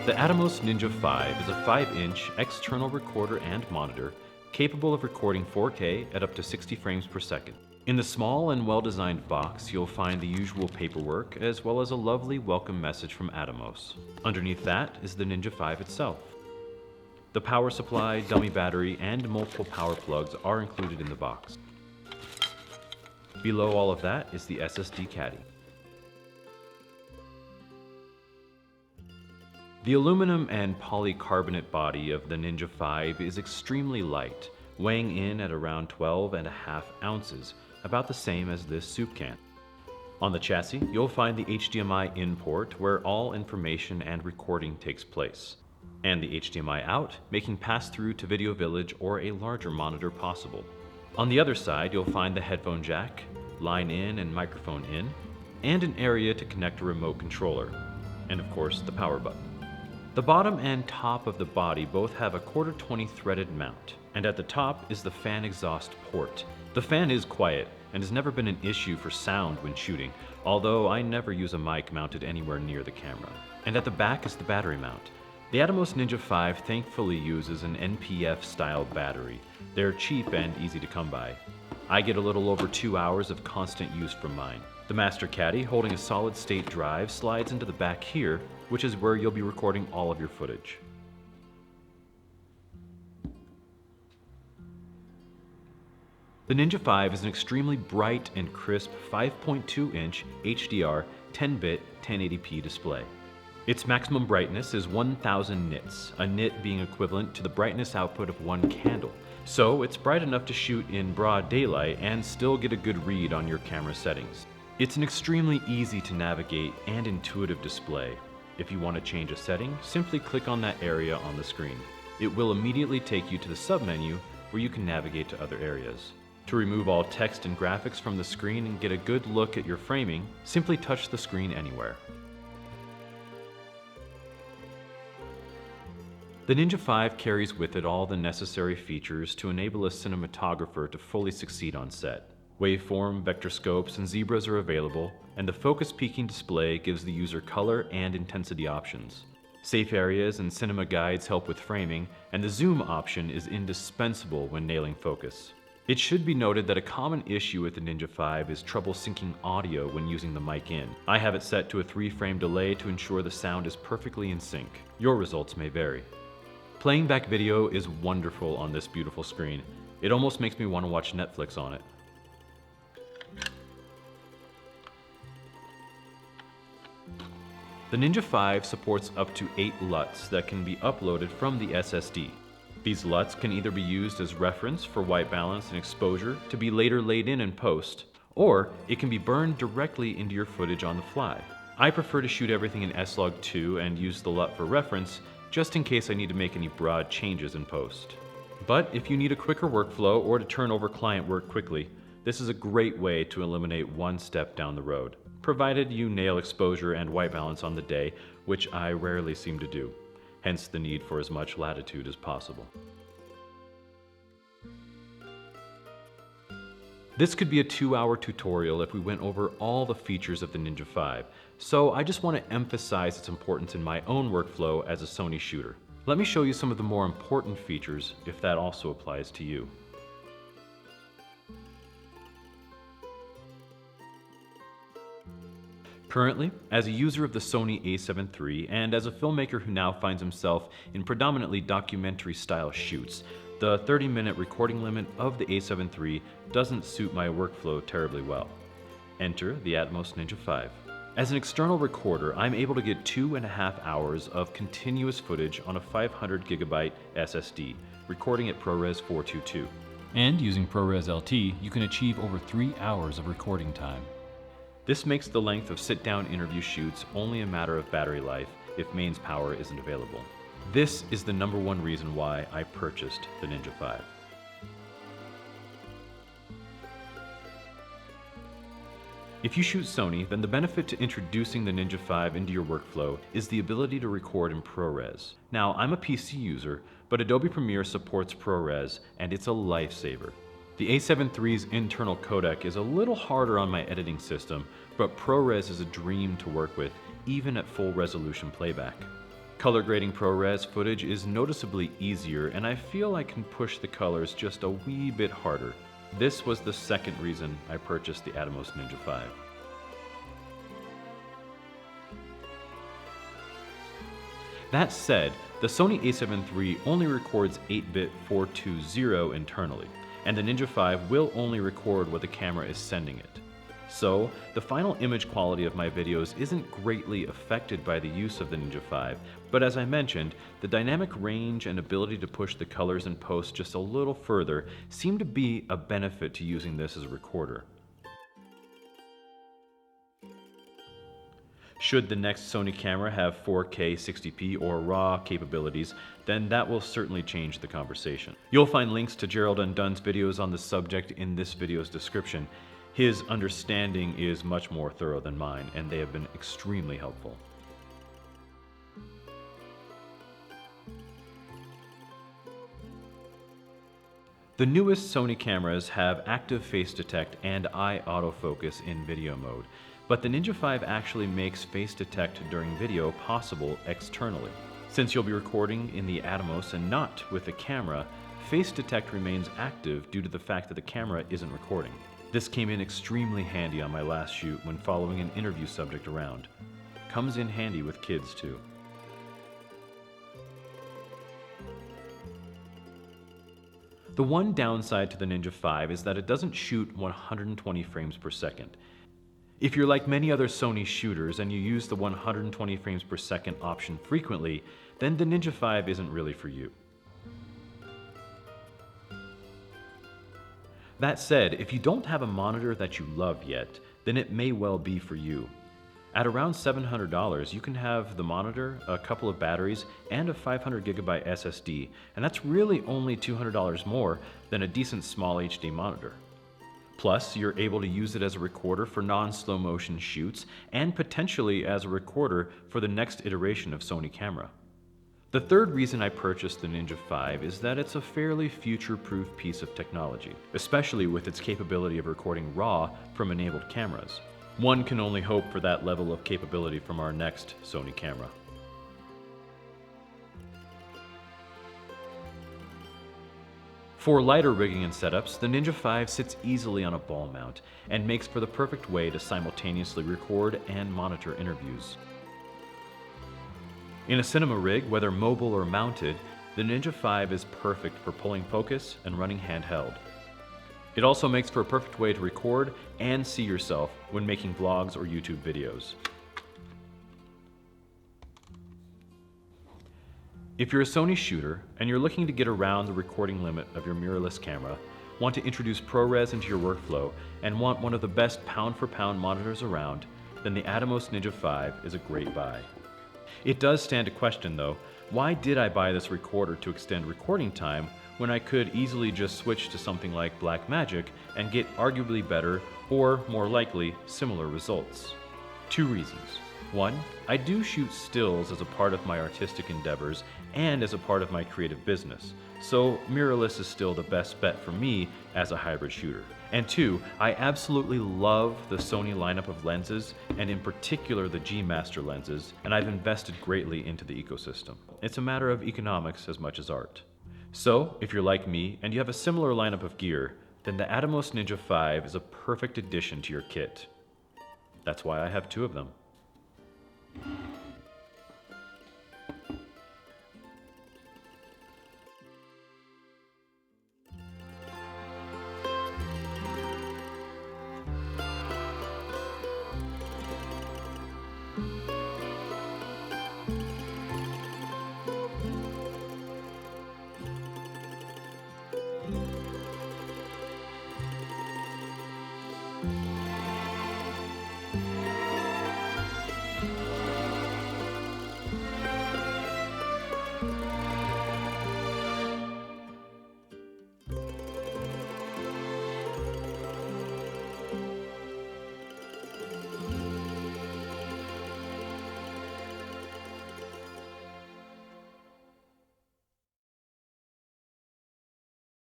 The Atomos Ninja V is a 5-inch external recorder and monitor capable of recording 4K at up to 60 frames per second. In the small and well-designed box, you'll find the usual paperwork as well as a lovely welcome message from Atomos. Underneath that is the Ninja V itself. The power supply, dummy battery, and multiple power plugs are included in the box. Below all of that is the SSD caddy. The aluminum and polycarbonate body of the Ninja V is extremely light, weighing in at around 12.5 ounces, about the same as this soup can. On the chassis, you'll find the HDMI in port where all information and recording takes place, and the HDMI out, making pass-through to Video Village or a larger monitor possible. On the other side, you'll find the headphone jack, line in and microphone in, and an area to connect a remote controller, and of course the power button. The bottom and top of the body both have a 1/4-20 threaded mount, and at the top is the fan exhaust port. The fan is quiet and has never been an issue for sound when shooting, although I never use a mic mounted anywhere near the camera. And at the back is the battery mount. The Atomos Ninja V thankfully uses an NPF style battery. They're cheap and easy to come by. I get a little over 2 hours of constant use from mine. The master caddy, holding a solid state drive, slides into the back here, which is where you'll be recording all of your footage. The Ninja V is an extremely bright and crisp 5.2-inch HDR 10-bit 1080p display. Its maximum brightness is 1000 nits, a nit being equivalent to the brightness output of one candle. So it's bright enough to shoot in broad daylight and still get a good read on your camera settings. It's an extremely easy to navigate and intuitive display. If you want to change a setting, simply click on that area on the screen. It will immediately take you to the submenu where you can navigate to other areas. To remove all text and graphics from the screen and get a good look at your framing, simply touch the screen anywhere. The Ninja V carries with it all the necessary features to enable a cinematographer to fully succeed on set. Waveform, vector scopes, and zebras are available, and the focus peaking display gives the user color and intensity options. Safe areas and cinema guides help with framing, and the zoom option is indispensable when nailing focus. It should be noted that a common issue with the Ninja V is trouble syncing audio when using the mic in. I have it set to a 3-frame delay to ensure the sound is perfectly in sync. Your results may vary. Playing back video is wonderful on this beautiful screen. It almost makes me want to watch Netflix on it. The Ninja V supports up to 8 LUTs that can be uploaded from the SSD. These LUTs can either be used as reference for white balance and exposure to be later laid in post, or it can be burned directly into your footage on the fly. I prefer to shoot everything in S-Log2 and use the LUT for reference, just in case I need to make any broad changes in post. But if you need a quicker workflow or to turn over client work quickly, this is a great way to eliminate one step down the road, provided you nail exposure and white balance on the day, which I rarely seem to do. Hence the need for as much latitude as possible. This could be a 2-hour tutorial if we went over all the features of the Ninja V, so I just want to emphasize its importance in my own workflow as a Sony shooter. Let me show you some of the more important features if that also applies to you. Currently, as a user of the Sony A7 III and as a filmmaker who now finds himself in predominantly documentary-style shoots, the 30-minute recording limit of the A7 III doesn't suit my workflow terribly well. Enter the Atomos Ninja V. As an external recorder, I'm able to get 2.5 hours of continuous footage on a 500GB SSD, recording at ProRes 422. And using ProRes LT, you can achieve over 3 hours of recording time. This makes the length of sit-down interview shoots only a matter of battery life if mains power isn't available. This is the #1 reason why I purchased the Ninja V. If you shoot Sony, then the benefit to introducing the Ninja V into your workflow is the ability to record in ProRes. Now, I'm a PC user, but Adobe Premiere supports ProRes, and it's a lifesaver. The A7 III's internal codec is a little harder on my editing system, but ProRes is a dream to work with, even at full resolution playback. Color grading ProRes footage is noticeably easier, and I feel I can push the colors just a wee bit harder. This was the second reason I purchased the Atomos Ninja V. That said, the Sony A7 III only records 8-bit 420 internally, and the Ninja V will only record what the camera is sending it. So, the final image quality of my videos isn't greatly affected by the use of the Ninja V, but as I mentioned, the dynamic range and ability to push the colors in post just a little further seem to be a benefit to using this as a recorder. Should the next Sony camera have 4K 60p or RAW capabilities, then that will certainly change the conversation. You'll find links to Gerald Undone's videos on the subject in this video's description. His understanding is much more thorough than mine, and they have been extremely helpful. The newest Sony cameras have active face detect and eye autofocus in video mode, but the Ninja V actually makes face detect during video possible externally. Since you'll be recording in the Atomos and not with the camera, face detect remains active due to the fact that the camera isn't recording. This came in extremely handy on my last shoot when following an interview subject around. Comes in handy with kids too. The one downside to the Ninja V is that it doesn't shoot 120 frames per second. If you're like many other Sony shooters and you use the 120 frames per second option frequently, then the Ninja V isn't really for you. That said, if you don't have a monitor that you love yet, then it may well be for you. At around $700, you can have the monitor, a couple of batteries, and a 500GB SSD, and that's really only $200 more than a decent small HD monitor. Plus, you're able to use it as a recorder for non-slow motion shoots, and potentially as a recorder for the next iteration of Sony camera. The third reason I purchased the Ninja V is that it's a fairly future-proof piece of technology, especially with its capability of recording RAW from enabled cameras. One can only hope for that level of capability from our next Sony camera. For lighter rigging and setups, the Ninja V sits easily on a ball mount and makes for the perfect way to simultaneously record and monitor interviews. In a cinema rig, whether mobile or mounted, the Ninja V is perfect for pulling focus and running handheld. It also makes for a perfect way to record and see yourself when making vlogs or YouTube videos. If you're a Sony shooter and you're looking to get around the recording limit of your mirrorless camera, want to introduce ProRes into your workflow, and want one of the best pound-for-pound monitors around, then the Atomos Ninja V is a great buy. It does stand to question though, why did I buy this recorder to extend recording time when I could easily just switch to something like Blackmagic and get arguably better, or more likely, similar results? Two reasons. One, I do shoot stills as a part of my artistic endeavors and as a part of my creative business, so mirrorless is still the best bet for me as a hybrid shooter. And two, I absolutely love the Sony lineup of lenses, and in particular the G Master lenses, and I've invested greatly into the ecosystem. It's a matter of economics as much as art. So, if you're like me and you have a similar lineup of gear, then the Atomos Ninja V is a perfect addition to your kit. That's why I have two of them.